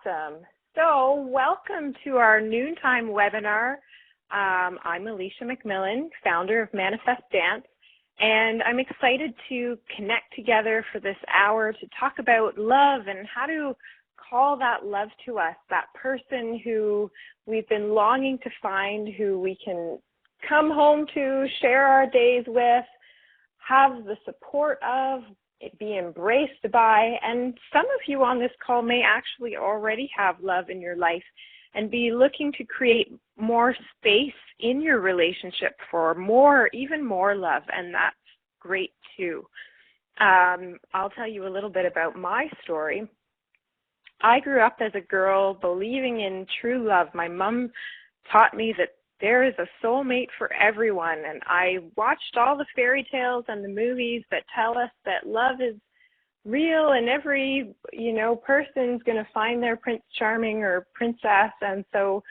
Awesome. So welcome to our noontime webinar. I'm Alicia McMillan, founder of Manifest Dance, and I'm excited to connect together for this hour to talk about love and how to call that love to us, that person who we've been longing to find, who we can come home to, share our days with, have the support of, be embraced by. And some of you on this call may actually already have love in your life and be looking to create more space in your relationship for more, even more love, and that's great too. I'll tell you a little bit about my story. I grew up as a girl believing in true love. My mom taught me that there is a soulmate for everyone, and I watched all the fairy tales and the movies that tell us that love is real and every, person's going to find their Prince Charming or princess. And so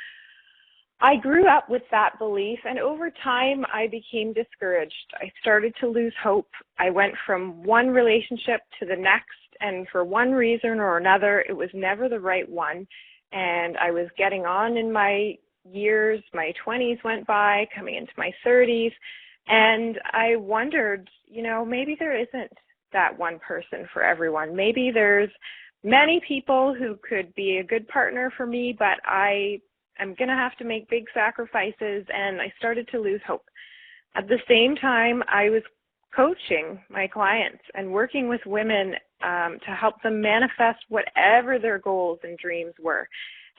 I grew up with that belief, and over time I became discouraged. I started to lose hope. I went from one relationship to the next, and for one reason or another, it was never the right one. And I was getting on in my years, my 20s went by, coming into my 30s, and I wondered, maybe there isn't that one person for everyone. Maybe there's many people who could be a good partner for me, but I am going to have to make big sacrifices, and I started to lose hope. At the same time, I was coaching my clients and working with women to help them manifest whatever their goals and dreams were.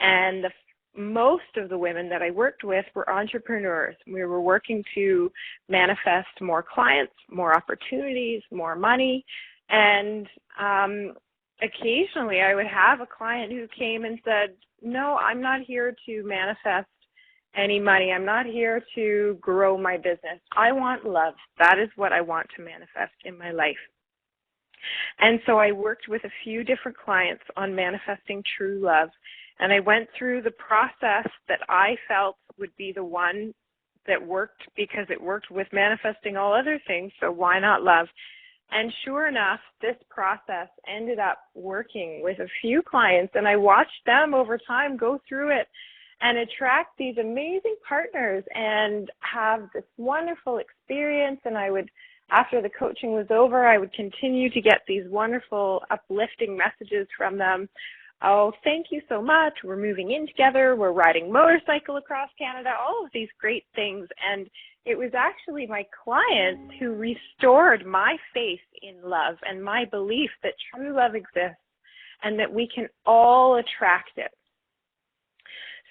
And most of the women that I worked with were entrepreneurs. We were working to manifest more clients, more opportunities, more money. And occasionally I would have a client who came and said, no, I'm not here to manifest any money. I'm not here to grow my business. I want love. That is what I want to manifest in my life. And so I worked with a few different clients on manifesting true love. And I went through the process that I felt would be the one that worked because it worked with manifesting all other things, so why not love? And sure enough, this process ended up working with a few clients, and I watched them over time go through it and attract these amazing partners and have this wonderful experience. And I would, after the coaching was over, I would continue to get these wonderful, uplifting messages from them. Oh, thank you so much. We're moving in together. We're riding motorcycle across Canada, all of these great things. And it was actually my clients who restored my faith in love and my belief that true love exists and that we can all attract it.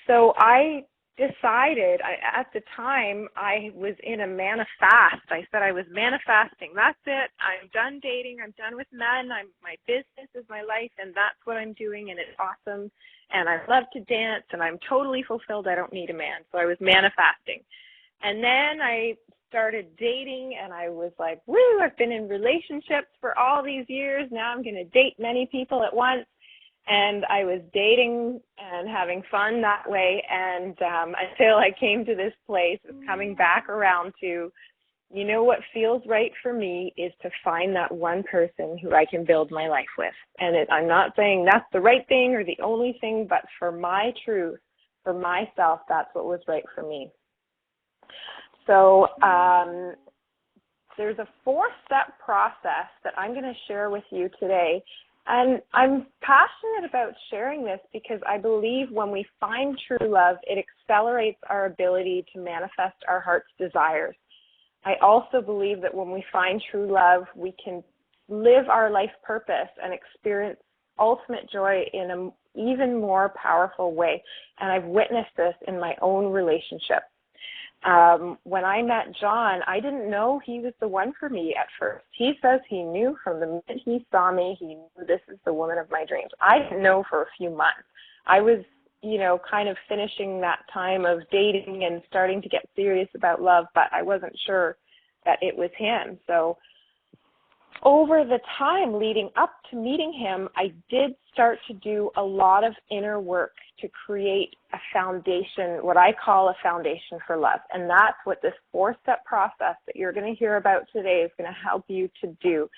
So I decided, at the time, I was in a manifest. I said I was manifesting. That's it. I'm done dating. I'm done with men. My business is my life, and that's what I'm doing, and it's awesome. And I love to dance, and I'm totally fulfilled. I don't need a man. So I was manifesting. And then I started dating, and I was like, woo, I've been in relationships for all these years. Now I'm going to date many people at once. And I was dating and having fun that way, and until I came to this place of coming back around to, what feels right for me is to find that one person who I can build my life with. And I'm not saying that's the right thing or the only thing, but for my truth, for myself, that's what was right for me. So there's a 4-step process that I'm going to share with you today. And I'm passionate about sharing this because I believe when we find true love, it accelerates our ability to manifest our heart's desires. I also believe that when we find true love, we can live our life purpose and experience ultimate joy in an even more powerful way. And I've witnessed this in my own relationship. When I met John, I didn't know he was the one for me at first. He says he knew from the minute he saw me, he knew this is the woman of my dreams. I didn't know for a few months. I was, kind of finishing that time of dating and starting to get serious about love, but I wasn't sure that it was him. So over the time leading up to meeting him, I did start to do a lot of inner work to create a foundation, what I call a foundation for love. And that's what this 4-step process that you're going to hear about today is going to help you to do.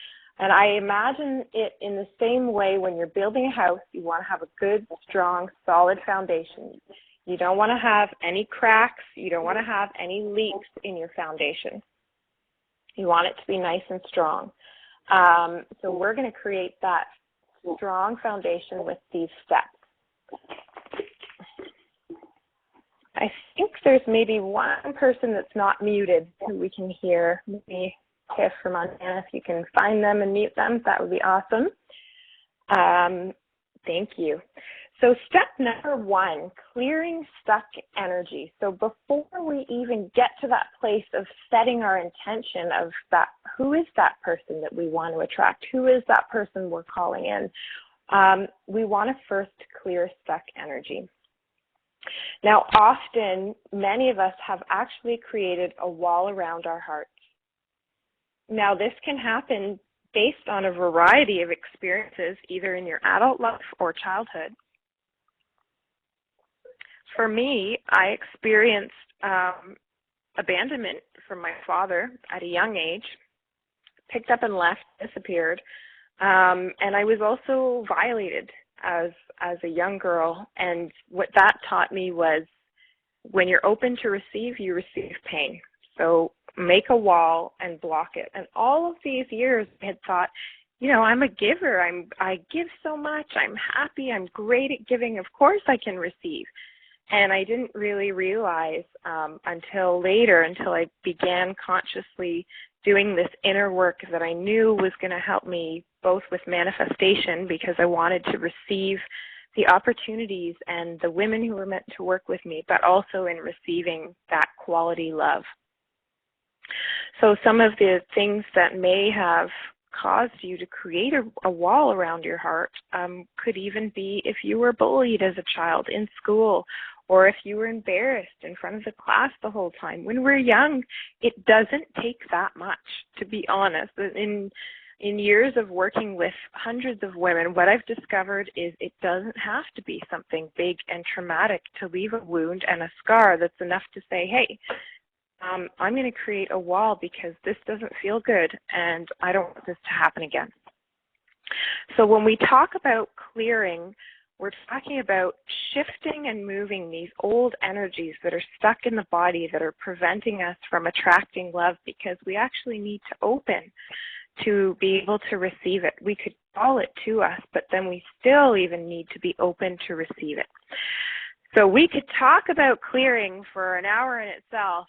And I imagine it in the same way when you're building a house, you want to have a good, strong, solid foundation. You don't want to have any cracks. You don't want to have any leaks in your foundation. You want it to be nice and strong. So we're going to create that strong foundation with these steps. I think there's maybe one person that's not muted who we can hear. Maybe Tiff or Montana, if you can find them and mute them, that would be awesome. Thank you. So step number one, clearing stuck energy. So before we even get to that place of setting our intention of that, who is that person that we want to attract? Who is that person we're calling in? We want to first clear stuck energy. Now, often, many of us have actually created a wall around our hearts. Now, this can happen based on a variety of experiences, either in your adult life or childhood. For me, I experienced abandonment from my father at a young age, picked up and left, disappeared, and I was also violated as a young girl, and what that taught me was when you're open to receive, you receive pain. So make a wall and block it. And all of these years I had thought, you know, I'm a giver. I give so much. I'm happy. I'm great at giving. Of course I can receive. And I didn't really realize until later, until I began consciously doing this inner work that I knew was going to help me both with manifestation, because I wanted to receive the opportunities and the women who were meant to work with me, but also in receiving that quality love. So some of the things that may have caused you to create a wall around your heart could even be if you were bullied as a child in school, or if you were embarrassed in front of the class the whole time. When we're young, it doesn't take that much, to be honest. In years of working with hundreds of women, what I've discovered is it doesn't have to be something big and traumatic to leave a wound and a scar that's enough to say, hey, I'm going to create a wall because this doesn't feel good and I don't want this to happen again. So when we talk about clearing, we're talking about shifting and moving these old energies that are stuck in the body that are preventing us from attracting love, because we actually need to open to be able to receive it. We could call it to us, but then we still even need to be open to receive it. So we could talk about clearing for an hour in itself,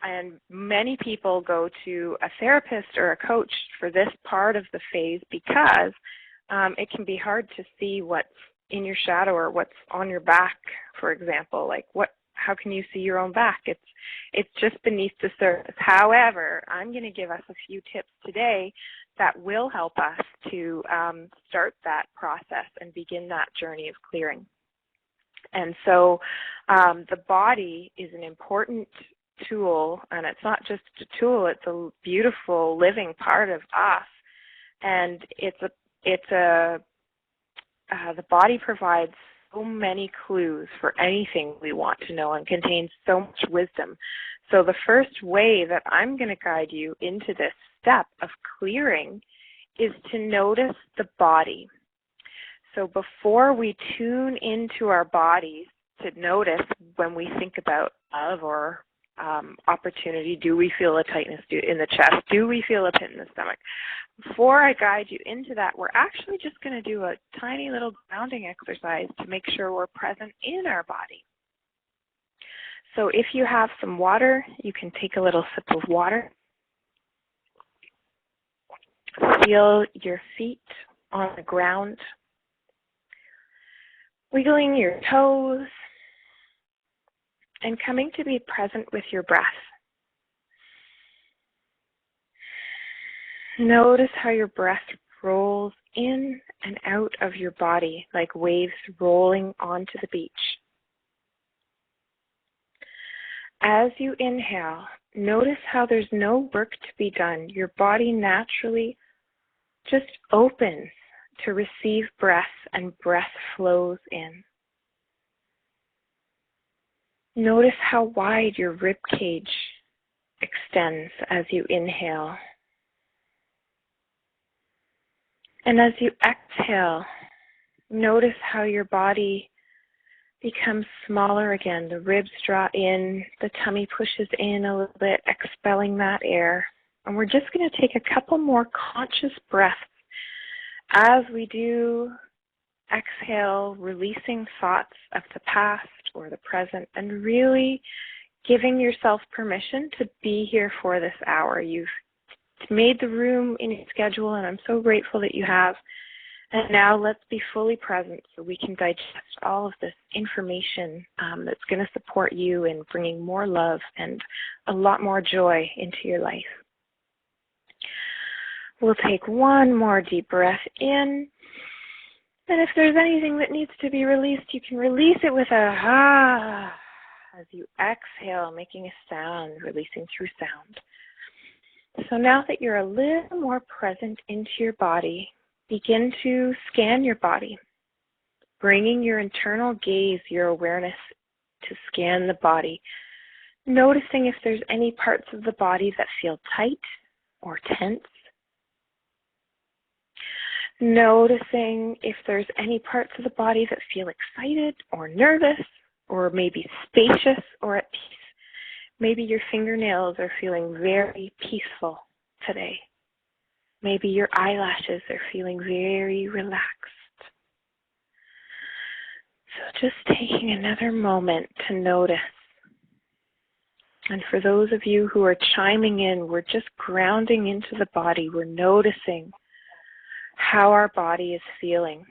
and many people go to a therapist or a coach for this part of the phase because it can be hard to see what's in your shadow or what's on your back, for example. Like how can you see your own back? It's just beneath the surface. However, I'm going to give us a few tips today that will help us to start that process and begin that journey of clearing. And so the body is an important tool, and it's not just a tool, it's a beautiful living part of us. And the body provides so many clues for anything we want to know and contains so much wisdom. So the first way that I'm going to guide you into this step of clearing is to notice the body. So before we tune into our bodies to notice when we think about love or opportunity, do we feel a tightness in the chest? Do we feel a pit in the stomach? Before I guide you into that, we're actually just going to do a tiny little grounding exercise to make sure we're present in our body. So if you have some water, you can take a little sip of water. Feel your feet on the ground. Wiggling your toes and coming to be present with your breath. Notice how your breath rolls in and out of your body like waves rolling onto the beach. As you inhale, notice how there's no work to be done. Your body naturally just opens to receive breath, and breath flows in. Notice how wide your rib cage extends as you inhale. And as you exhale, notice how your body becomes smaller again. The ribs draw in, the tummy pushes in a little bit, expelling that air. And we're just going to take a couple more conscious breaths as we do exhale, releasing thoughts of the past or the present, and really giving yourself permission to be here for this hour. You've made the room in your schedule, and I'm so grateful that you have. And now let's be fully present so we can digest all of this information that's going to support you in bringing more love and a lot more joy into your life. We'll take one more deep breath in. And if there's anything that needs to be released, you can release it with a ah as you exhale, making a sound, releasing through sound. So now that you're a little more present into your body, begin to scan your body, bringing your internal gaze, your awareness to scan the body, noticing if there's any parts of the body that feel tight or tense, noticing if there's any parts of the body that feel excited or nervous or maybe spacious or at peace. Maybe your fingernails are feeling very peaceful today. Maybe your eyelashes are feeling very relaxed. So just taking another moment to notice. And for those of you who are chiming in, we're just grounding into the body. We're noticing how our body is feeling.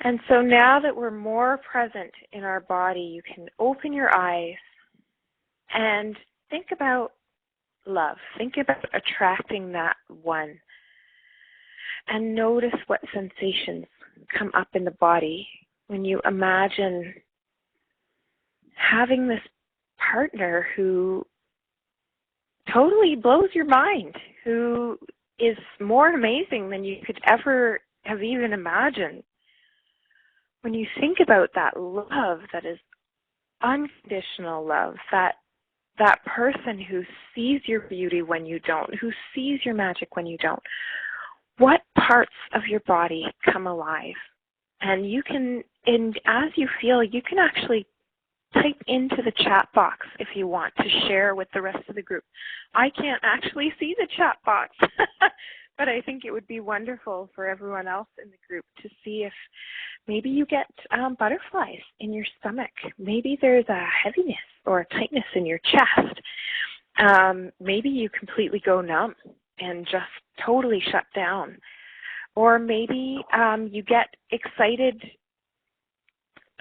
And so now that we're more present in our body, you can open your eyes and think about love. Think about attracting that one. And notice what sensations come up in the body when you imagine having this partner who totally blows your mind, who is more amazing than you could ever have even imagined. When you think about that love that is unconditional love, that person who sees your beauty when you don't, who sees your magic when you don't, what parts of your body come alive? And you can, and as you feel, you can actually type into the chat box if you want to share with the rest of the group. I can't actually see the chat box, but I think it would be wonderful for everyone else in the group to see if maybe you get butterflies in your stomach. Maybe there's a heaviness or a tightness in your chest. Maybe you completely go numb and just totally shut down. Or maybe you get excited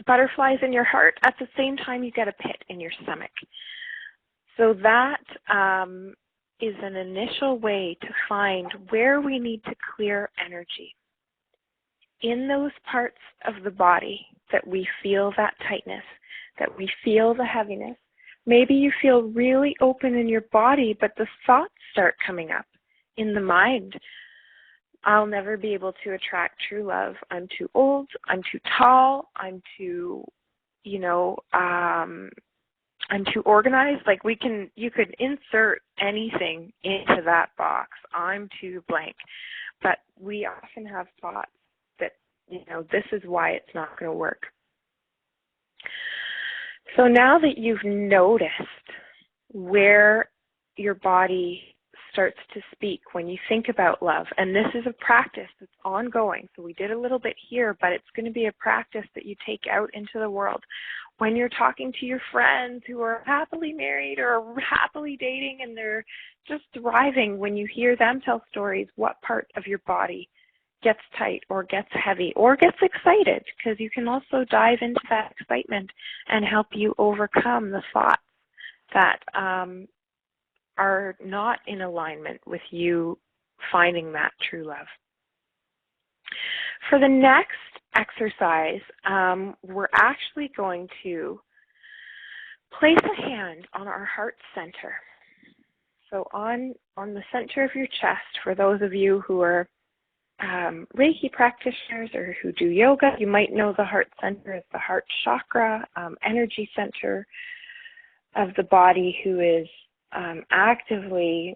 butterflies in your heart at the same time you get a pit in your stomach. So that is an initial way to find where we need to clear energy. In those parts of the body that we feel that tightness, that we feel the heaviness, maybe you feel really open in your body, but the thoughts start coming up in the mind. I'll never be able to attract true love. I'm too old. I'm too tall. I'm too, I'm too organized. Like you could insert anything into that box. I'm too blank. But we often have thoughts that, this is why it's not going to work. So now that you've noticed where your body starts to speak when you think about love, and this is a practice that's ongoing. So we did a little bit here, but it's going to be a practice that you take out into the world. When you're talking to your friends who are happily married or happily dating and they're just thriving, when you hear them tell stories, what part of your body gets tight or gets heavy or gets excited? Because you can also dive into that excitement and help you overcome the thoughts that are not in alignment with you finding that true love. For the next exercise, we're actually going to place a hand on our heart center. So on the center of your chest, for those of you who are Reiki practitioners or who do yoga, you might know the heart center as the heart chakra, energy center of the body, who is actively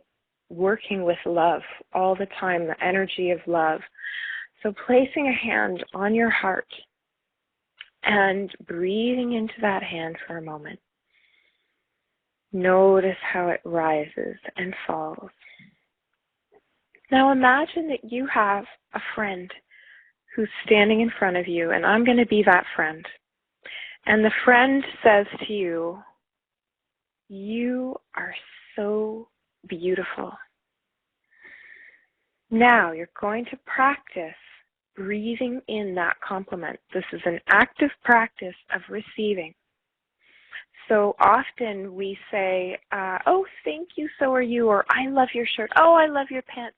working with love all the time, the energy of love. So placing a hand on your heart and breathing into that hand for a moment. Notice how it rises and falls. Now imagine that you have a friend who's standing in front of you, and I'm going to be that friend. And the friend says to you, "You are so beautiful." Now you're going to practice breathing in that compliment. This is an active practice of receiving. So often we say, "Oh, thank you, so are you," or "I love your shirt," "Oh, I love your pants,"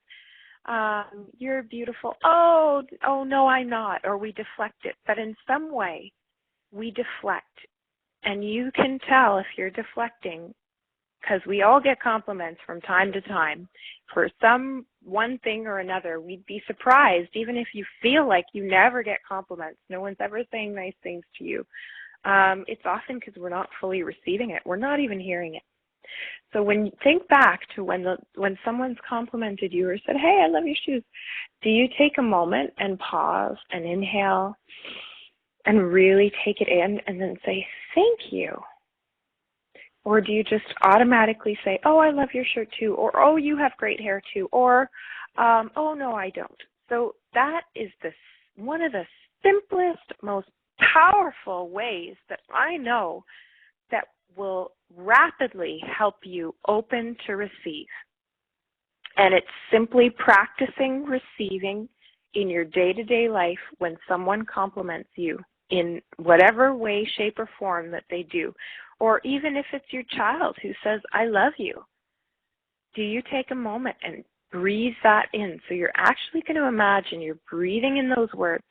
"You're beautiful," "Oh, no, I'm not," or we deflect it. But in some way, we deflect. And you can tell if you're deflecting, because we all get compliments from time to time for some one thing or another. We'd be surprised, even if you feel like you never get compliments, no one's ever saying nice things to you. It's often because we're not fully receiving it. We're not even hearing it. So when you think back to when someone's complimented you or said, "Hey, I love your shoes," do you take a moment and pause and inhale and really take it in and then say, "Thank you"? Or do you just automatically say, "Oh, I love your shirt too," or "Oh, you have great hair too," or "Oh, no, I don't"? So that is one of the simplest, most powerful ways that I know that will rapidly help you open to receive. And it's simply practicing receiving in your day-to-day life when someone compliments you in whatever way, shape, or form that they do. Or even if it's your child who says, "I love you," do you take a moment and breathe that in? So you're actually going to imagine you're breathing in those words,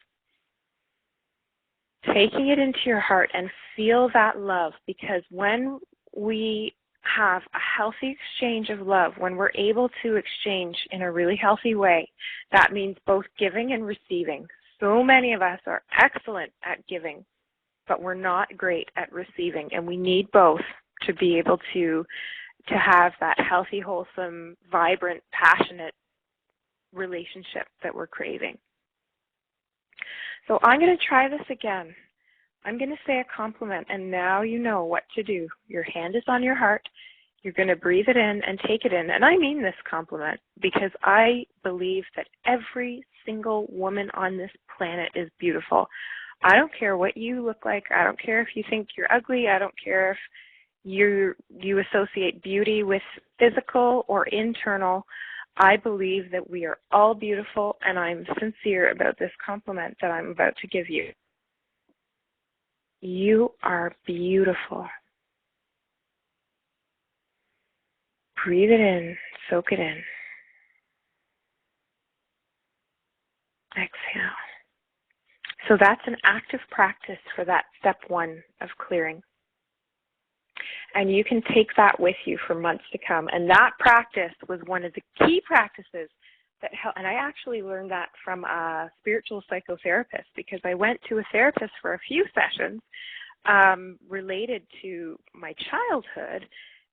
taking it into your heart, and feel that love. Because when we have a healthy exchange of love, when we're able to exchange in a really healthy way, that means both giving and receiving. So many of us are excellent at giving, but we're not great at receiving, and we need both to be able to have that healthy, wholesome, vibrant, passionate relationship that we're craving. So I'm going to try this again. I'm going to say a compliment, and now you know what to do. Your hand is on your heart. You're going to breathe it in and take it in. And I mean this compliment because I believe that every single woman on this planet is beautiful. I don't care what you look like. I don't care if you think you're ugly. I don't care if you associate beauty with physical or internal. I believe that we are all beautiful, and I'm sincere about this compliment that I'm about to give you. You are beautiful. Breathe it in, soak it in. Exhale. So that's an active practice for that step one of clearing. And you can take that with you for months to come. And that practice was one of the key practices that helped. And I actually learned that from a spiritual psychotherapist, because I went to a therapist for a few sessions related to my childhood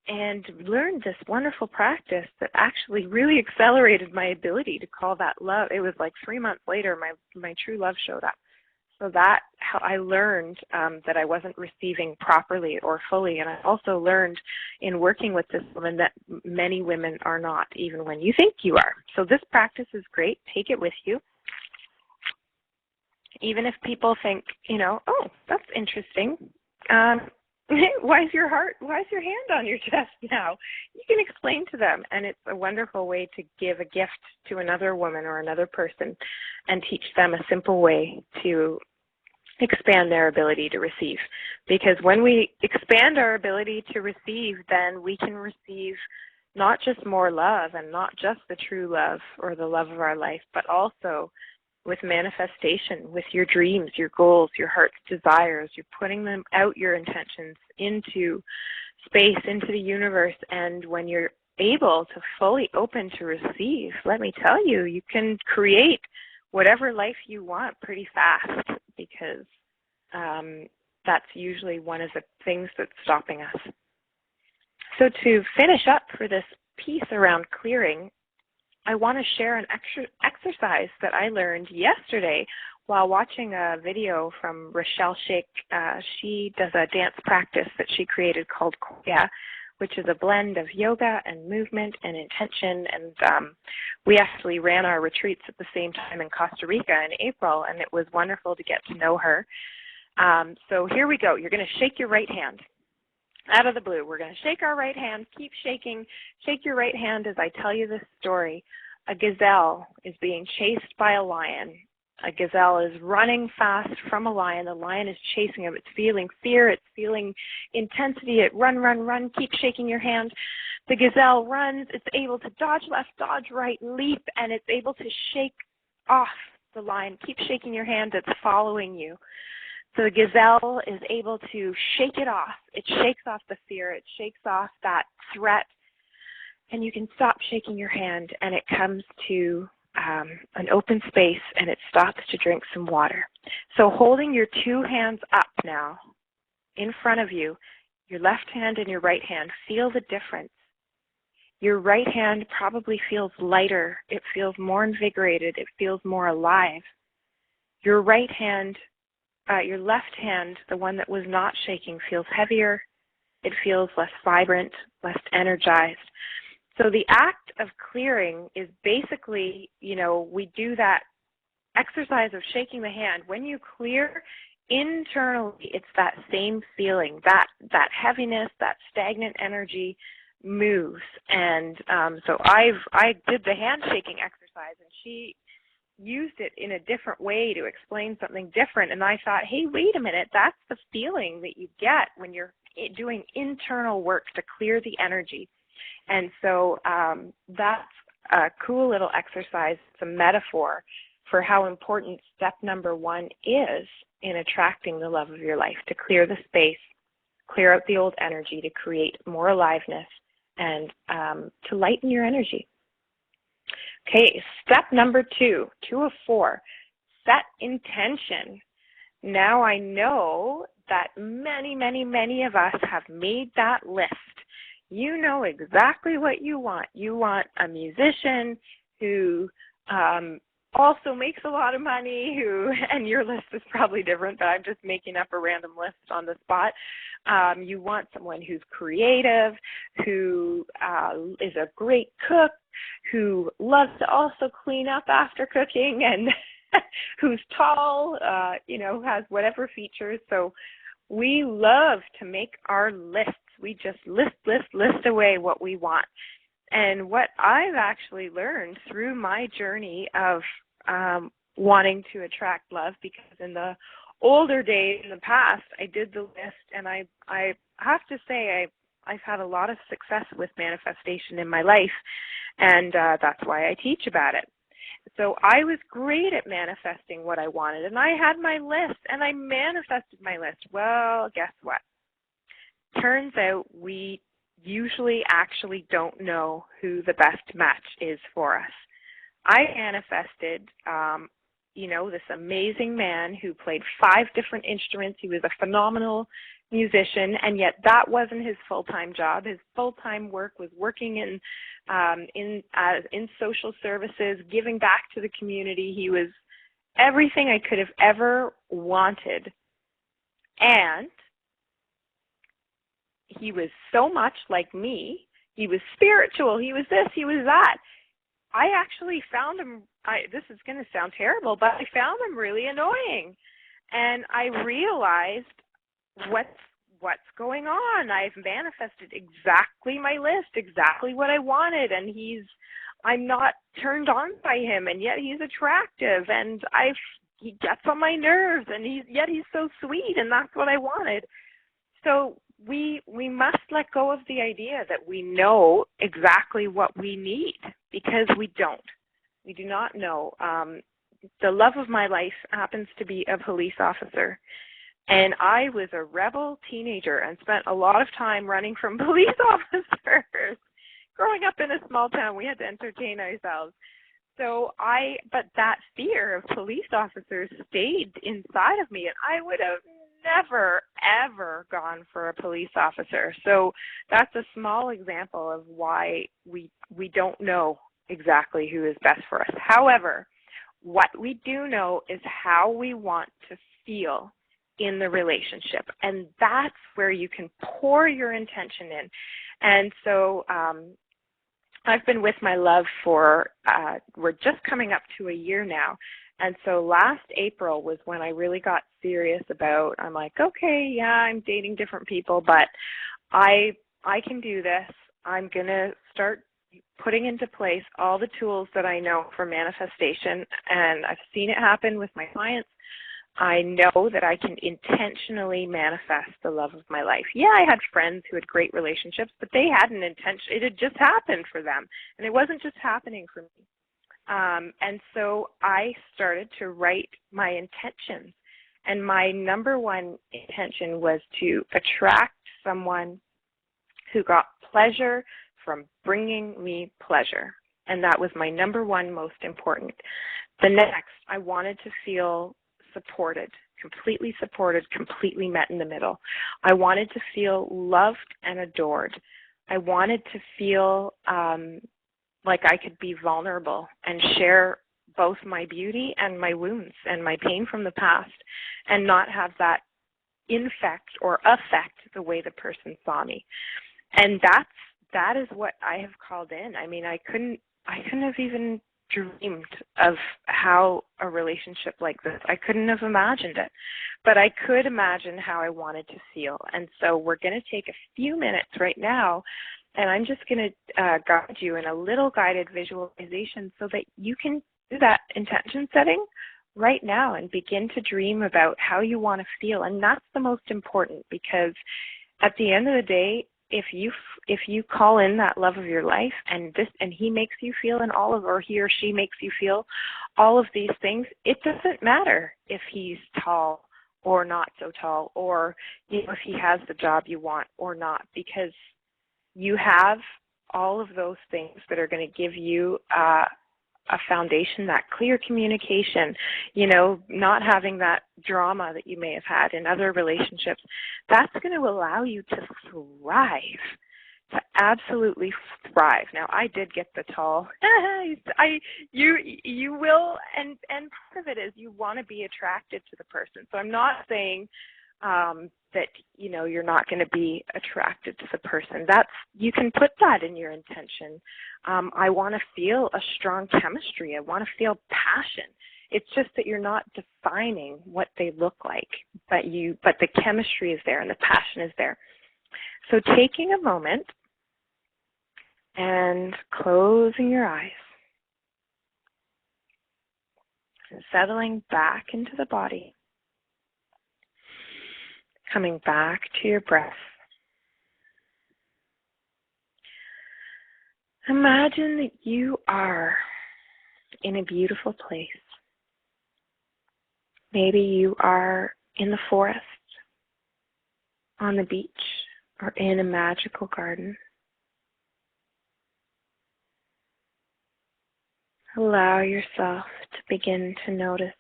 and learned this wonderful practice that actually really accelerated my ability to call that love. It was like 3 months later, my true love showed up. So that how I learned that I wasn't receiving properly or fully. And I also learned in working with this woman that many women are not, even when you think you are. So this practice is great. Take it with you. Even if people think, "Oh, that's interesting. Why is your hand on your chest now?" You can explain to them, and it's a wonderful way to give a gift to another woman or another person and teach them a simple way to expand their ability to receive. Because when we expand our ability to receive, then we can receive not just more love and not just the true love or the love of our life, but also with manifestation, with your dreams, your goals, your heart's desires. You're putting them out, your intentions, into space, into the universe. And when you're able to fully open to receive, let me tell you, you can create whatever life you want pretty fast, because that's usually one of the things that's stopping us. So to finish up for this piece around clearing, I want to share an exercise that I learned yesterday while watching a video from Rochelle Shake. She does a dance practice that she created called Koya, which is a blend of yoga and movement and intention. And we actually ran our retreats at the same time in Costa Rica in April, and it was wonderful to get to know her. So here we go. You're going to shake your right hand. Out of the blue, we're going to shake our right hand. Keep shaking. Shake your right hand as I tell you this story. A gazelle is being chased by a lion. A gazelle is running fast from a lion. The lion is chasing him. It's feeling fear. It's feeling intensity. It run, run, run. Keep shaking your hand. The gazelle runs. It's able to dodge left, dodge right, leap, and it's able to shake off the lion. Keep shaking your hand. It's following you. So the gazelle is able to shake it off. It shakes off the fear. It shakes off that threat. And you can stop shaking your hand, and it comes to an open space, and it stops to drink some water. So holding your two hands up now in front of you, your left hand and your right hand, feel the difference. Your right hand probably feels lighter. It feels more invigorated. It feels more alive. Your right hand, your left hand, the one that was not shaking, feels heavier. It feels less vibrant, less energized. So the act of clearing is basically, we do that exercise of shaking the hand. When you clear internally, it's that same feeling, that heaviness, that stagnant energy moves. And so I did the hand shaking exercise, and she used it in a different way to explain something different. And I thought, hey, wait a minute, that's the feeling that you get when you're doing internal work to clear the energy. And so that's a cool little exercise. It's a metaphor for how important step number one is in attracting the love of your life, to clear the space, clear out the old energy, to create more aliveness, and to lighten your energy. Okay, step number 2 of 4, set intention. Now I know that many, many, many of us have made that list. You know exactly what you want. You want a musician who also makes a lot of money, and your list is probably different, but I'm just making up a random list on the spot. You want someone who's creative, who is a great cook, who loves to also clean up after cooking, and who's tall, has whatever features. So we love to make our lists. We just list away what we want. And what I've actually learned through my journey of wanting to attract love, because in the older days, in the past, I did the list, and I have to say I've had a lot of success with manifestation in my life, and that's why I teach about it. So I was great at manifesting what I wanted, and I had my list, and I manifested my list. Well, guess what? Turns out we usually actually don't know who the best match is for us. I manifested, this amazing man who played 5 different instruments. He was a phenomenal musician, and yet that wasn't his full-time job. His full-time work was working in social services, giving back to the community. He was everything I could have ever wanted, and he was so much like me. He was spiritual. He was this. He was that. I actually found him, this is going to sound terrible, but I found him really annoying. And I realized what's going on. I've manifested exactly my list, exactly what I wanted, and I'm not turned on by him, and yet he's attractive, and he gets on my nerves, and yet he's so sweet, and that's what I wanted. So we must let go of the idea that we know exactly what we need, because we don't. We do not know. The love of my life happens to be a police officer. And I was a rebel teenager and spent a lot of time running from police officers. Growing up in a small town, we had to entertain ourselves. But that fear of police officers stayed inside of me, and I would have never, ever gone for a police officer. So that's a small example of why we don't know exactly who is best for us. However, what we do know is how we want to feel in the relationship, and that's where you can pour your intention in. And so I've been with my love for, we're just coming up to a year now. And so last April was when I really got serious about, I'm like, okay, yeah, I'm dating different people, but I can do this. I'm going to start putting into place all the tools that I know for manifestation, and I've seen it happen with my clients. I know that I can intentionally manifest the love of my life. Yeah, I had friends who had great relationships, but they had an intention. It had just happened for them, and it wasn't just happening for me. And so I started to write my intentions, and my number one intention was to attract someone who got pleasure from bringing me pleasure, and that was my number one most important. The next, I wanted to feel supported, completely met in the middle. I wanted to feel loved and adored. I wanted to feel like I could be vulnerable and share both my beauty and my wounds and my pain from the past, and not have that infect or affect the way the person saw me. And that is what I have called in. I mean, I couldn't have even dreamed of how a relationship like this, I couldn't have imagined it, but I could imagine how I wanted to feel. And so we're going to take a few minutes right now, and I'm just going to guide you in a little guided visualization so that you can do that intention setting right now and begin to dream about how you want to feel. And that's the most important, because at the end of the day, if you call in that love of your life, and he makes you feel or he or she makes you feel all of these things, it doesn't matter if he's tall or not so tall, or if he has the job you want or not, because you have all of those things that are going to give you a foundation, that clear communication, not having that drama that you may have had in other relationships. That's going to allow you to thrive, to absolutely thrive. Now, I did get the tall. You will, and part of it is you want to be attracted to the person. So I'm not saying that you're not going to be attracted to the person. You can put that in your intention. I want to feel a strong chemistry. I want to feel passion. It's just that you're not defining what they look like, but the chemistry is there and the passion is there. So taking a moment and closing your eyes, settling back into the body, coming back to your breath. Imagine that you are in a beautiful place. Maybe you are in the forest, on the beach, or in a magical garden. Allow yourself to begin to notice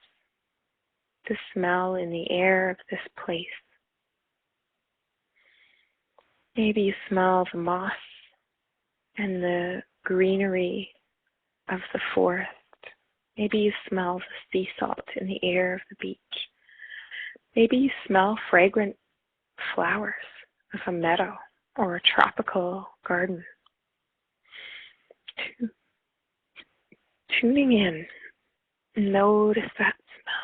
the smell in the air of this place. Maybe you smell the moss and the greenery of the forest. Maybe you smell the sea salt in the air of the beach. Maybe you smell fragrant flowers of a meadow or a tropical garden. Tuning in, notice that smell.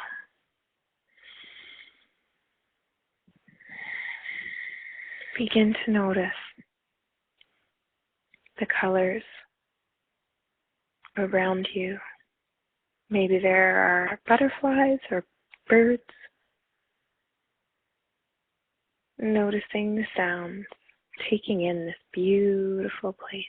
Begin to notice the colors around you. Maybe there are butterflies or birds. Noticing the sounds, taking in this beautiful place.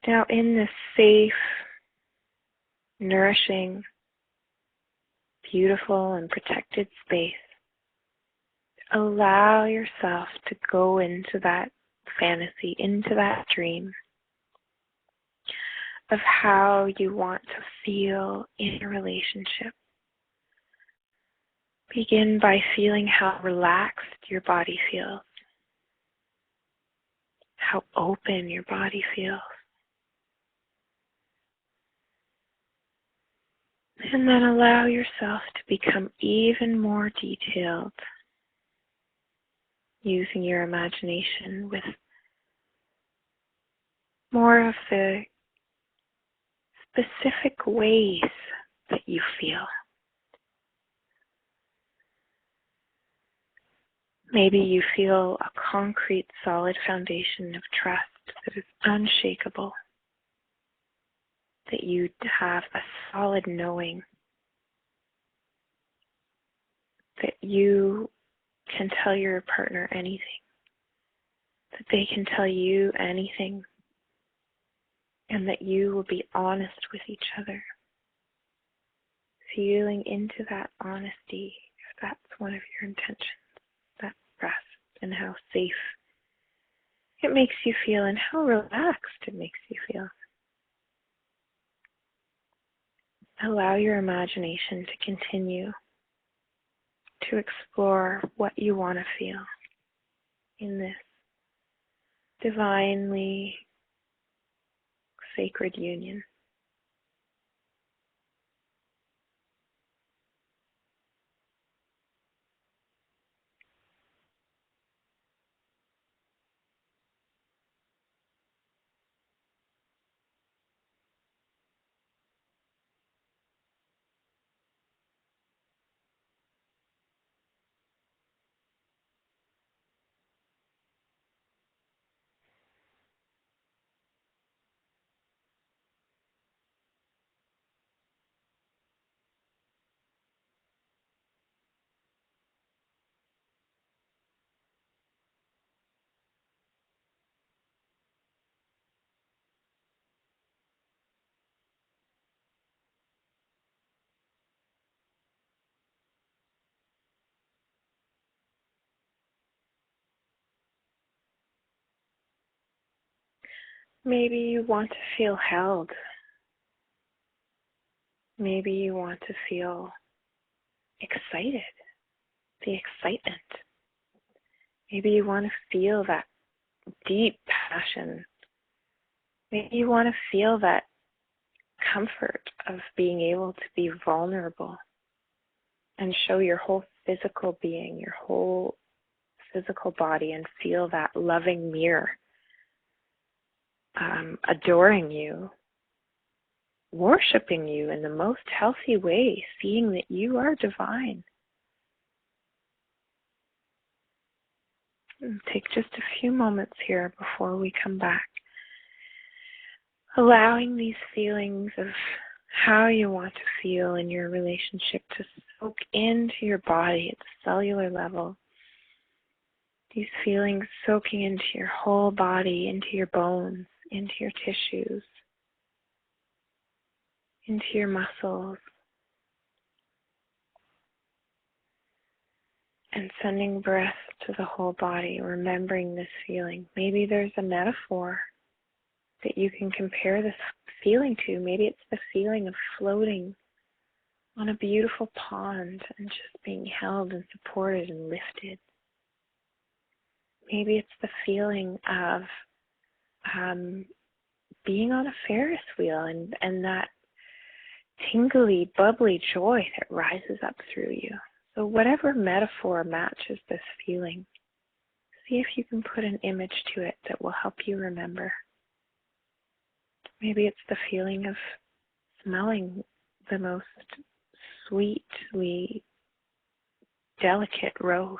Now, in this safe, nourishing, beautiful, and protected space, allow yourself to go into that fantasy, into that dream. of how you want to feel in a relationship. Begin by feeling how relaxed your body feels, how open your body feels. And then allow yourself to become even more detailed, using your imagination with more of the specific ways that you feel. Maybe you feel a concrete, solid foundation of trust that is unshakable, that you have a solid knowing that you can tell your partner anything, that they can tell you anything, and that you will be honest with each other. Feeling into that honesty, if that's one of your intentions, that rest, and how safe it makes you feel and how relaxed it makes you feel. Allow your imagination to continue to explore what you want to feel in this divinely sacred union. Maybe you want to feel held. Maybe you want to feel excited, the excitement. Maybe you want to feel that deep passion. Maybe you want to feel that comfort of being able to be vulnerable and show your whole physical being, your whole physical body, and feel that loving mirror adoring you, worshiping you in the most healthy way, seeing that you are divine. And take just a few moments here before we come back, allowing these feelings of how you want to feel in your relationship to soak into your body at the cellular level. These feelings soaking into your whole body, into your bones, into your tissues, into your muscles, and sending breath to the whole body, remembering this feeling. Maybe there's a metaphor that you can compare this feeling to. Maybe it's the feeling of floating on a beautiful pond and just being held and supported and lifted. Maybe it's the feeling of being on a Ferris wheel and that tingly, bubbly joy that rises up through you. So whatever metaphor matches this feeling, see if you can put an image to it that will help you remember. Maybe it's the feeling of smelling the most sweetly delicate rose.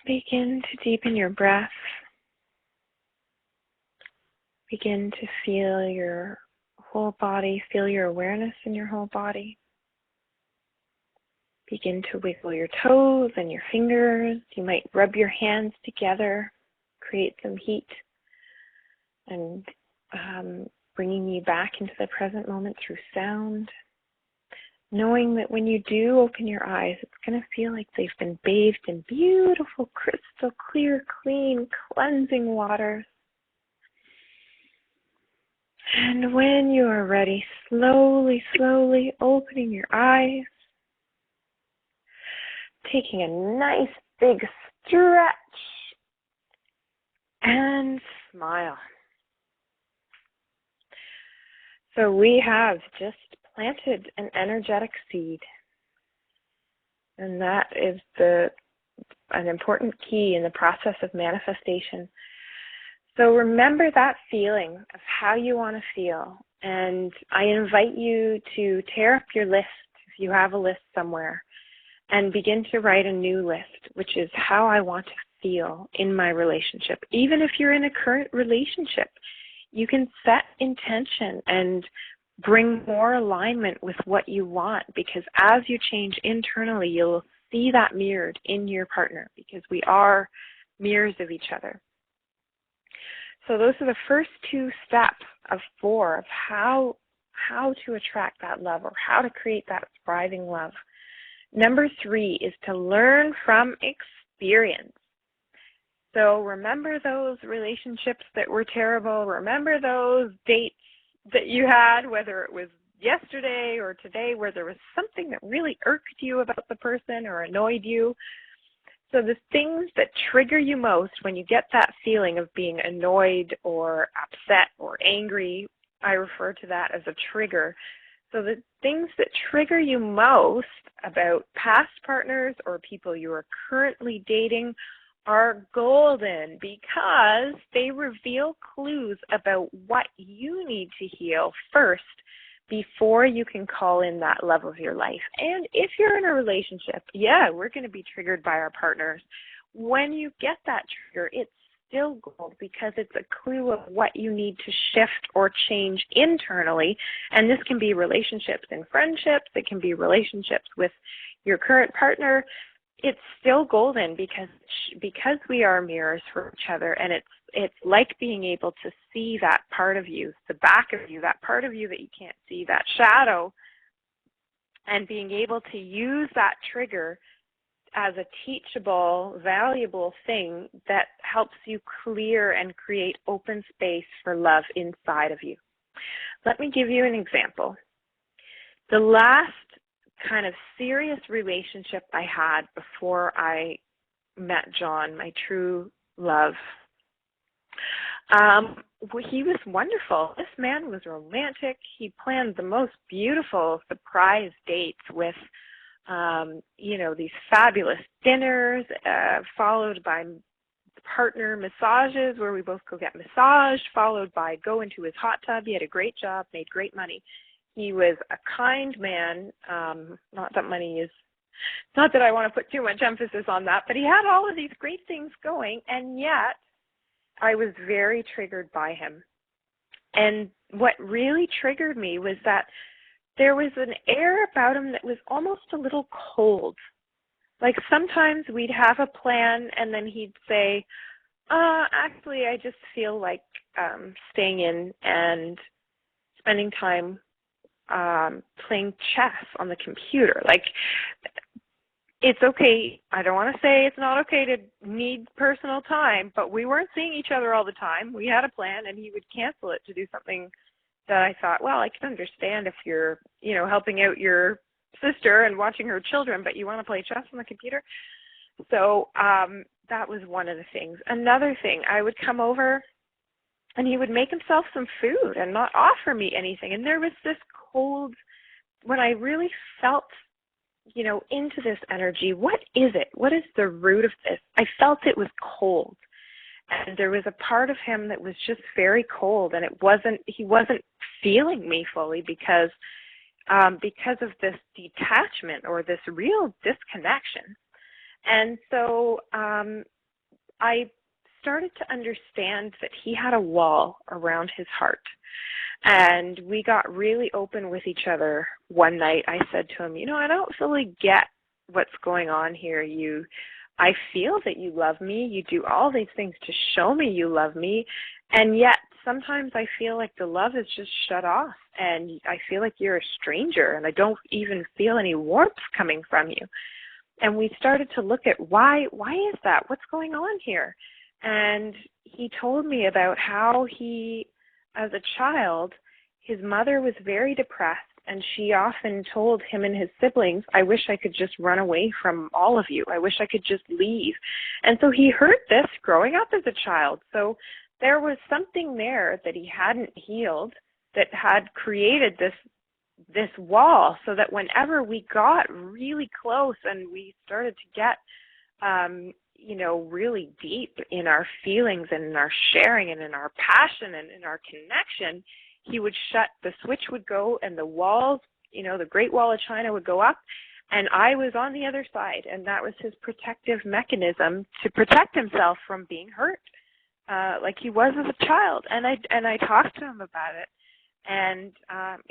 Begin to deepen your breath. Begin to feel your whole body, feel your awareness in your whole body. Begin to wiggle your toes and your fingers. You might rub your hands together, create some heat, and bringing you back into the present moment through sound. Knowing that when you do open your eyes, it's going to feel like they've been bathed in beautiful, crystal clear, clean, cleansing water. And when you are ready, slowly, slowly opening your eyes, taking a nice big stretch, and smile. So we have just planted an energetic seed, and that is an important key in the process of manifestation. So remember that feeling of how you want to feel, and I invite you to tear up your list if you have a list somewhere and begin to write a new list, which is how I want to feel in my relationship. Even if you're in a current relationship, you can set intention and bring more alignment with what you want, because as you change internally, you'll see that mirrored in your partner, because we are mirrors of each other. So those are the first 2 steps of 4 of how to attract that love, or how to create that thriving love. Number 3 is to learn from experience. So remember those relationships that were terrible. Remember those dates that you had, whether it was yesterday or today, where there was something that really irked you about the person or annoyed you. So the things that trigger you most when you get that feeling of being annoyed or upset or angry, I refer to that as a trigger. So the things that trigger you most about past partners or people you are currently dating are golden, because they reveal clues about what you need to heal first before you can call in that love of your life. And if you're in a relationship, we're going to be triggered by our partners. When you get that trigger, it's still gold, because it's a clue of what you need to shift or change internally. And this can be relationships and friendships. It can be relationships with your current partner. It's still golden, because we are mirrors for each other, and it's like being able to see that part of you, the back of you, that part of you that you can't see, that shadow, and being able to use that trigger as a teachable, valuable thing that helps you clear and create open space for love inside of you. Let me give you an example. The last kind of serious relationship I had before I met John, my true love, he was wonderful. This man was romantic. He planned the most beautiful surprise dates with, these fabulous dinners, followed by partner massages where we both go get massaged, followed by go into his hot tub. He had a great job, made great money. He was a kind man. Not that I want to put too much emphasis on that, but he had all of these great things going, and yet I was very triggered by him. And what really triggered me was that there was an air about him that was almost a little cold. Like sometimes we'd have a plan and then he'd say, actually, I just feel like staying in and spending time playing chess on the computer. Like, it's okay. I don't want to say it's not okay to need personal time, but we weren't seeing each other all the time. We had a plan, and he would cancel it to do something that I thought, well, I can understand if you're, helping out your sister and watching her children, but you want to play chess on the computer. So that was one of the things. Another thing, I would come over, and he would make himself some food and not offer me anything. And there was this cold, when I really felt into this energy, what is it? What is the root of this? I felt it was cold. And there was a part of him that was just very cold, and he wasn't feeling me fully because of this detachment or this real disconnection. And so I started to understand that he had a wall around his heart. And we got really open with each other one night. I said to him, I don't fully get what's going on here. I feel that you love me. You do all these things to show me you love me. And yet sometimes I feel like the love is just shut off, and I feel like you're a stranger, and I don't even feel any warmth coming from you. And we started to look at why is that? What's going on here? And he told me about how he, as a child, his mother was very depressed, and she often told him and his siblings, I wish I could just run away from all of you. I wish I could just leave. And so he heard this growing up as a child. So there was something there that he hadn't healed that had created this wall, so that whenever we got really close and we started to get really deep in our feelings and in our sharing and in our passion and in our connection, he would the switch would go, and the walls, the Great Wall of China would go up, and I was on the other side, and that was his protective mechanism to protect himself from being hurt, like he was as a child. And I talked to him about it, and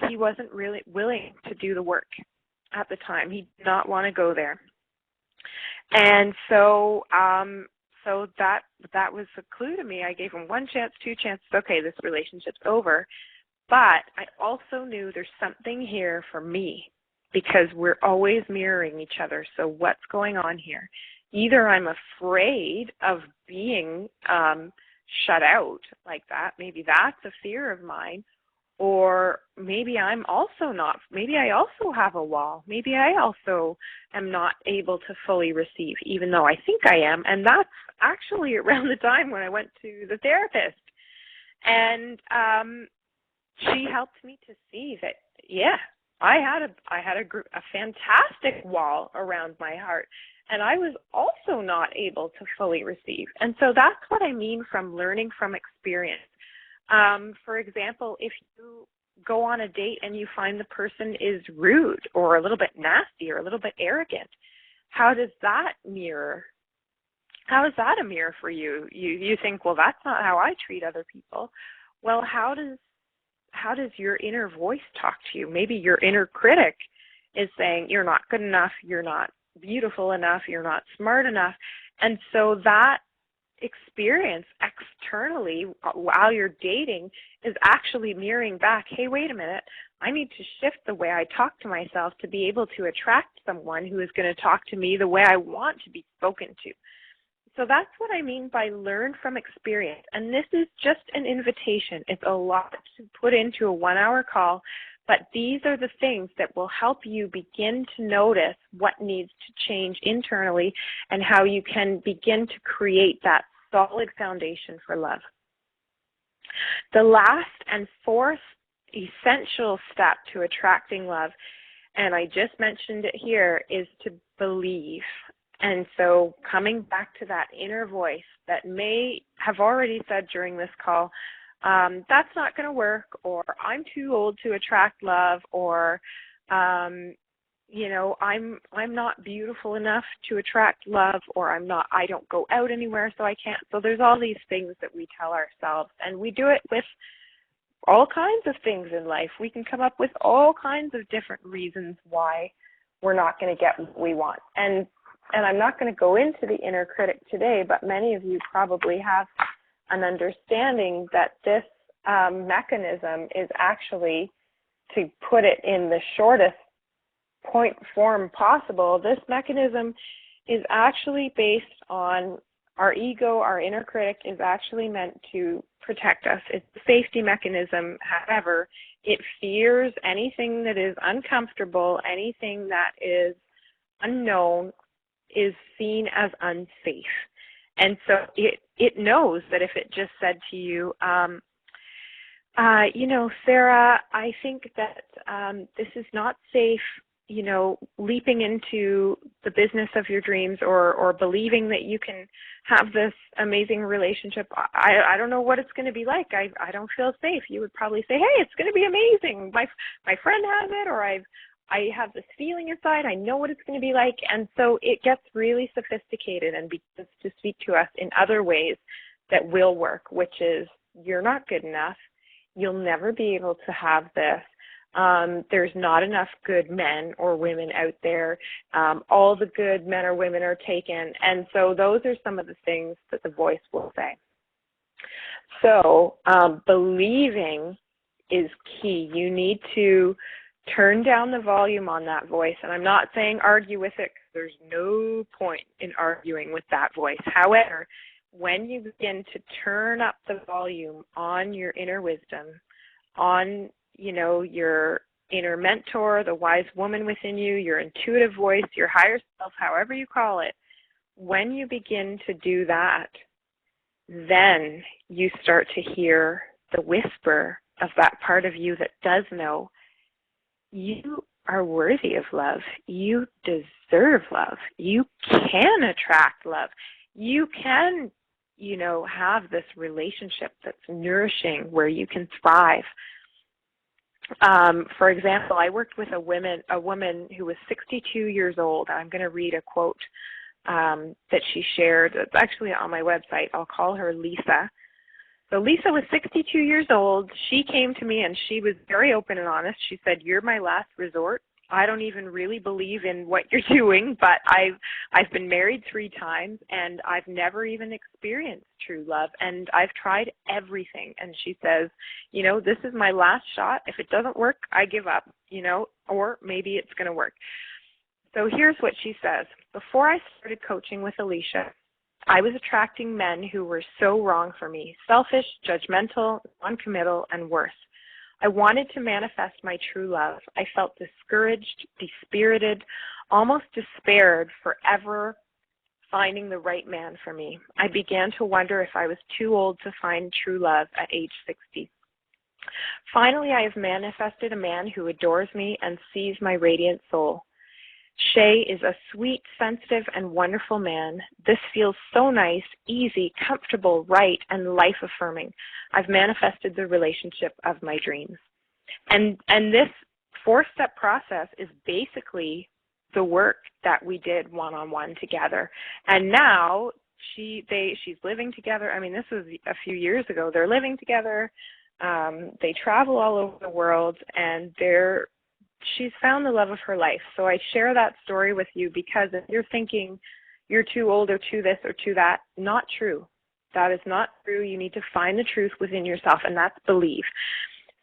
he wasn't really willing to do the work at the time. He did not want to go there. And so that was a clue to me. I gave him one chance, two chances. Okay, this relationship's over. But I also knew there's something here for me, because we're always mirroring each other. So what's going on here? Either I'm afraid of being shut out like that. Maybe that's a fear of mine. Or maybe I'm also not. Maybe I also have a wall. Maybe I also am not able to fully receive, even though I think I am. And that's actually around the time when I went to the therapist. And she helped me to see that, yeah, I had a fantastic wall around my heart, and I was also not able to fully receive. And so that's what I mean from learning from experience. For example, if you go on a date and you find the person is rude or a little bit nasty or a little bit arrogant, how does that mirror? How is that a mirror for you? You think, well, that's not how I treat other people. Well, how does your inner voice talk to you? Maybe your inner critic is saying, you're not good enough, you're not beautiful enough, you're not smart enough. And so that experience externally while you're dating is actually mirroring back, hey, wait a minute, I need to shift the way I talk to myself to be able to attract someone who is going to talk to me the way I want to be spoken to. So that's what I mean by learn from experience. And this is just an invitation. It's a lot to put into a 1-hour call, but these are the things that will help you begin to notice what needs to change internally and how you can begin to create that solid foundation for love. The last and fourth essential step to attracting love, and I just mentioned it here, is to believe. And so coming back to that inner voice that may have already said during this call, that's not going to work, or I'm too old to attract love, or I'm not beautiful enough to attract love, or I don't go out anywhere, so I can't. So there's all these things that we tell ourselves, and we do it with all kinds of things in life. We can come up with all kinds of different reasons why we're not going to get what we want. And I'm not going to go into the inner critic today, but many of you probably have an understanding that this mechanism is actually, to put it in the shortest point form possible, this mechanism is actually based on our ego. Our inner critic is actually meant to protect us. It's a safety mechanism. However, it fears anything that is uncomfortable, anything that is unknown is seen as unsafe. And so it knows that if it just said to you, Sarah, I think that this is not safe, leaping into the business of your dreams or believing that you can have this amazing relationship. I don't know what it's going to be like. I don't feel safe. You would probably say, hey, it's going to be amazing. My friend has it, or I have this feeling inside. I know what it's going to be like. And so it gets really sophisticated and begins to speak to us in other ways that will work, which is, you're not good enough. You'll never be able to have this. There's not enough good men or women out there. All the good men or women are taken. And so those are some of the things that the voice will say. So believing is key. You need to turn down the volume on that voice. And I'm not saying argue with it, because there's no point in arguing with that voice. However, when you begin to turn up the volume on your inner wisdom, on, your inner mentor, the wise woman within you, your intuitive voice, your higher self, however you call it, when you begin to do that, then you start to hear the whisper of that part of you that does know you are worthy of love. You deserve love. You can attract love. You can, have this relationship that's nourishing where you can thrive. For example, I worked with a woman who was 62 years old. I'm going to read a quote that she shared. It's actually on my website. I'll call her Lisa. So Lisa was 62 years old. She came to me and she was very open and honest. She said, "You're my last resort. I don't even really believe in what you're doing, but I've been married 3 times and I've never even experienced true love, and I've tried everything." And she says, "This is my last shot. If it doesn't work, I give up, or maybe it's going to work." So here's what she says. "Before I started coaching with Alicia, I was attracting men who were so wrong for me, selfish, judgmental, non-committal, and worse. I wanted to manifest my true love. I felt discouraged, dispirited, almost despaired for ever finding the right man for me. I began to wonder if I was too old to find true love at age 60. Finally, I have manifested a man who adores me and sees my radiant soul. Shay is a sweet, sensitive, and wonderful man. This feels so nice, easy, comfortable, right, and life-affirming. I've manifested the relationship of my dreams." And this 4-step process is basically the work that we did one-on-one together. And now she's living together. I mean, this was a few years ago. They're living together. They travel all over the world, and she's found the love of her life. So I share that story with you because if you're thinking you're too old or too this or too that, not true. That is not true. You need to find the truth within yourself, and that's believe.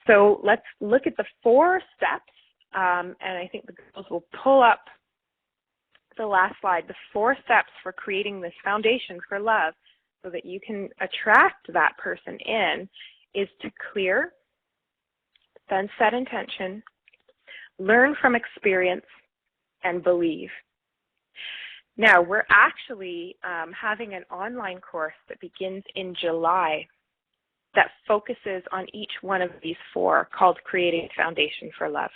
So let's look at the 4 steps, and I think the girls will pull up the last slide. The 4 steps for creating this foundation for love so that you can attract that person in is to clear, then set intention, learn from experience, and believe. Now, we're actually having an online course that begins in July that focuses on each one of these 4 called Creating a Foundation for Love.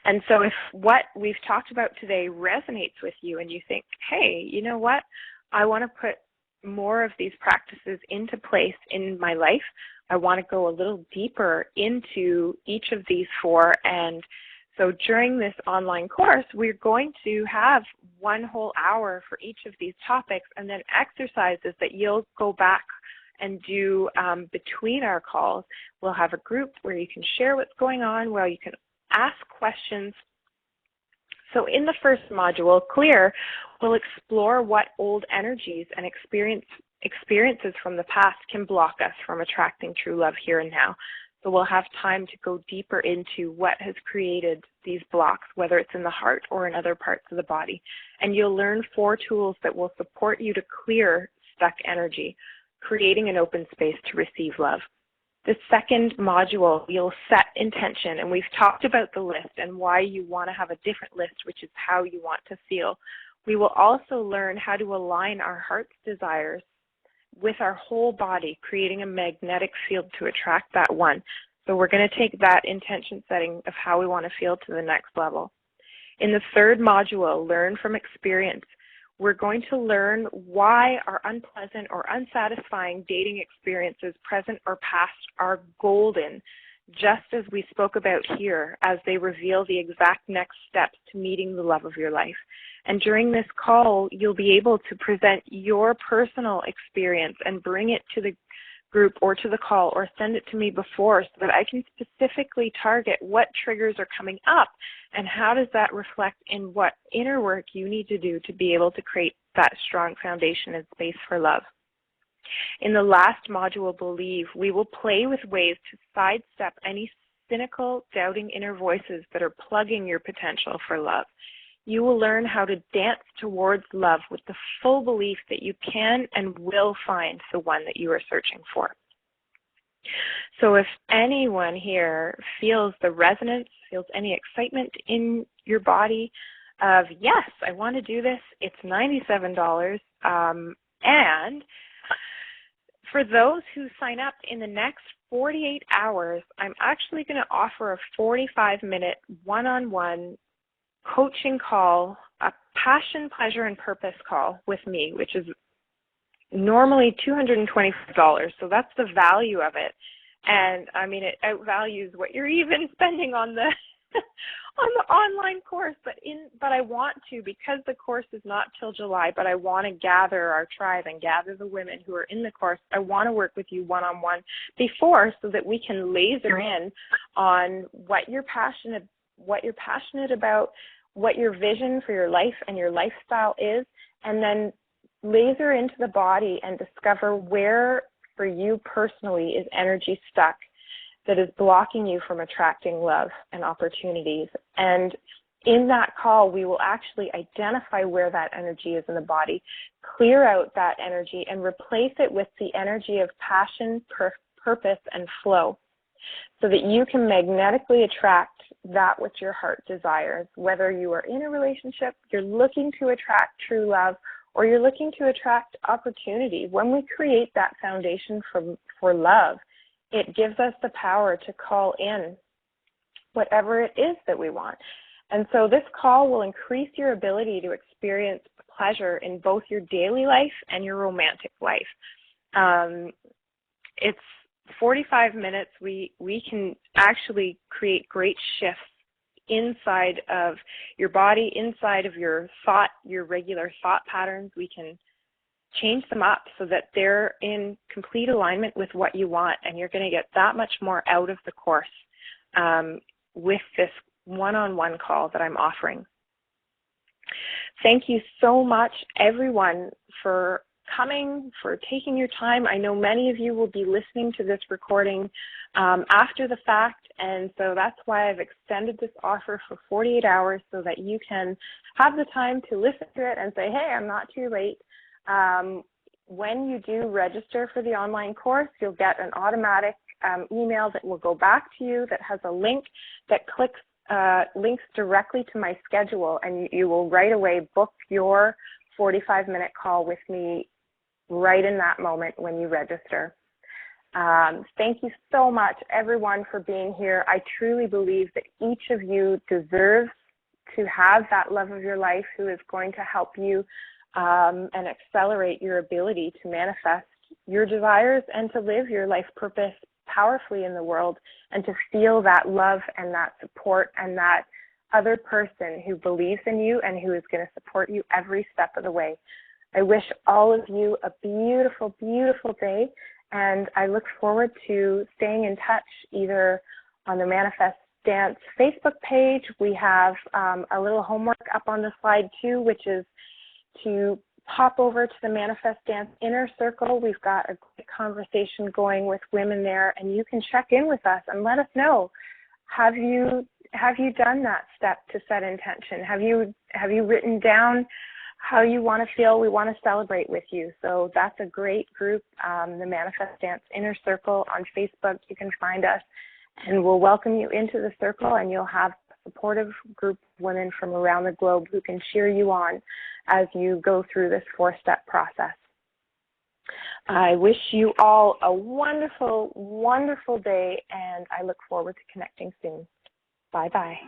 And so if what we've talked about today resonates with you and you think, hey, you know what, I want to put more of these practices into place in my life, I want to go a little deeper into each of these 4. And so during this online course, we're going to have 1 whole hour for each of these topics, and then exercises that you'll go back and do between our calls. We'll have a group where you can share what's going on, where you can ask questions. So in the first module, Clear, we'll explore what old energies and experiences from the past can block us from attracting true love here and now. So we'll have time to go deeper into what has created these blocks, whether it's in the heart or in other parts of the body. And you'll learn 4 tools that will support you to clear stuck energy, creating an open space to receive love. The second module, you'll set intention, and we've talked about the list and why you want to have a different list, which is how you want to feel. We will also learn how to align our heart's desires with our whole body, creating a magnetic field to attract that one. So we're going to take that intention setting of how we want to feel to the next level. In the third module, Learn from Experience, we're going to learn why our unpleasant or unsatisfying dating experiences, present or past, are golden, just as we spoke about here, as they reveal the exact next steps to meeting the love of your life. And during this call, you'll be able to present your personal experience and bring it to the group or to the call, or send it to me before, so that I can specifically target what triggers are coming up and how does that reflect in what inner work you need to do to be able to create that strong foundation and space for love. In the last module, Believe, we will play with ways to sidestep any cynical, doubting inner voices that are plugging your potential for love. You will learn how to dance towards love with the full belief that you can and will find the one that you are searching for. So if anyone here feels the resonance, feels any excitement in your body of, yes, I want to do this, it's $97. And for those who sign up in the next 48 hours, I'm actually going to offer a 45-minute one-on-one coaching call, a passion, pleasure, and purpose call with me, which is normally $224. So that's the value of it. And I mean, it outvalues what you're even spending on the on the online course. But I want to, because the course is not till July, but I want to gather our tribe and gather the women who are in the course. I want to work with you one-on-one before, so that we can laser in on what you're passionate about, what your vision for your life and your lifestyle is, and then laser into the body and discover where for you personally is energy stuck that is blocking you from attracting love and opportunities. And in that call, we will actually identify where that energy is in the body, clear out that energy, and replace it with the energy of passion, purpose, and flow, so that you can magnetically attract that which your heart desires. Whether you are in a relationship, you're looking to attract true love, or you're looking to attract opportunity. When we create that foundation for love, it gives us the power to call in whatever it is that we want. And so this call will increase your ability to experience pleasure in both your daily life and your romantic life. It's 45 minutes. We can actually create great shifts inside of your body, inside of your thought, your regular thought patterns. We can change them up so that they're in complete alignment with what you want, and you're going to get that much more out of the course with this one-on-one call that I'm offering. Thank you so much, everyone, for coming, for taking your time. I know many of you will be listening to this recording after the fact, and so that's why I've extended this offer for 48 hours, so that you can have the time to listen to it and say, hey, I'm not too late. When you do register for the online course, you'll get an automatic email that will go back to you that has a link that links directly to my schedule, and you will right away book your 45-minute call with me right in that moment when you register. Thank you so much, everyone, for being here. I truly believe that each of you deserves to have that love of your life who is going to help you and accelerate your ability to manifest your desires and to live your life purpose powerfully in the world, and to feel that love and that support and that other person who believes in you and who is going to support you every step of the way. I wish all of you a beautiful, beautiful day, and I look forward to staying in touch either on the Manifest Dance Facebook page. We have a little homework up on the slide too, which is to pop over to the Manifest Dance Inner Circle. We've got a great conversation going with women there, and you can check in with us and let us know. Have you done that step to set intention? Have you written down how you want to feel? We want to celebrate with you. So that's a great group, the Manifest Dance Inner Circle on Facebook. You can find us, and we'll welcome you into the circle, and you'll have a supportive group of women from around the globe who can cheer you on as you go through this 4-step process. I wish you all a wonderful, wonderful day, and I look forward to connecting soon. Bye-bye.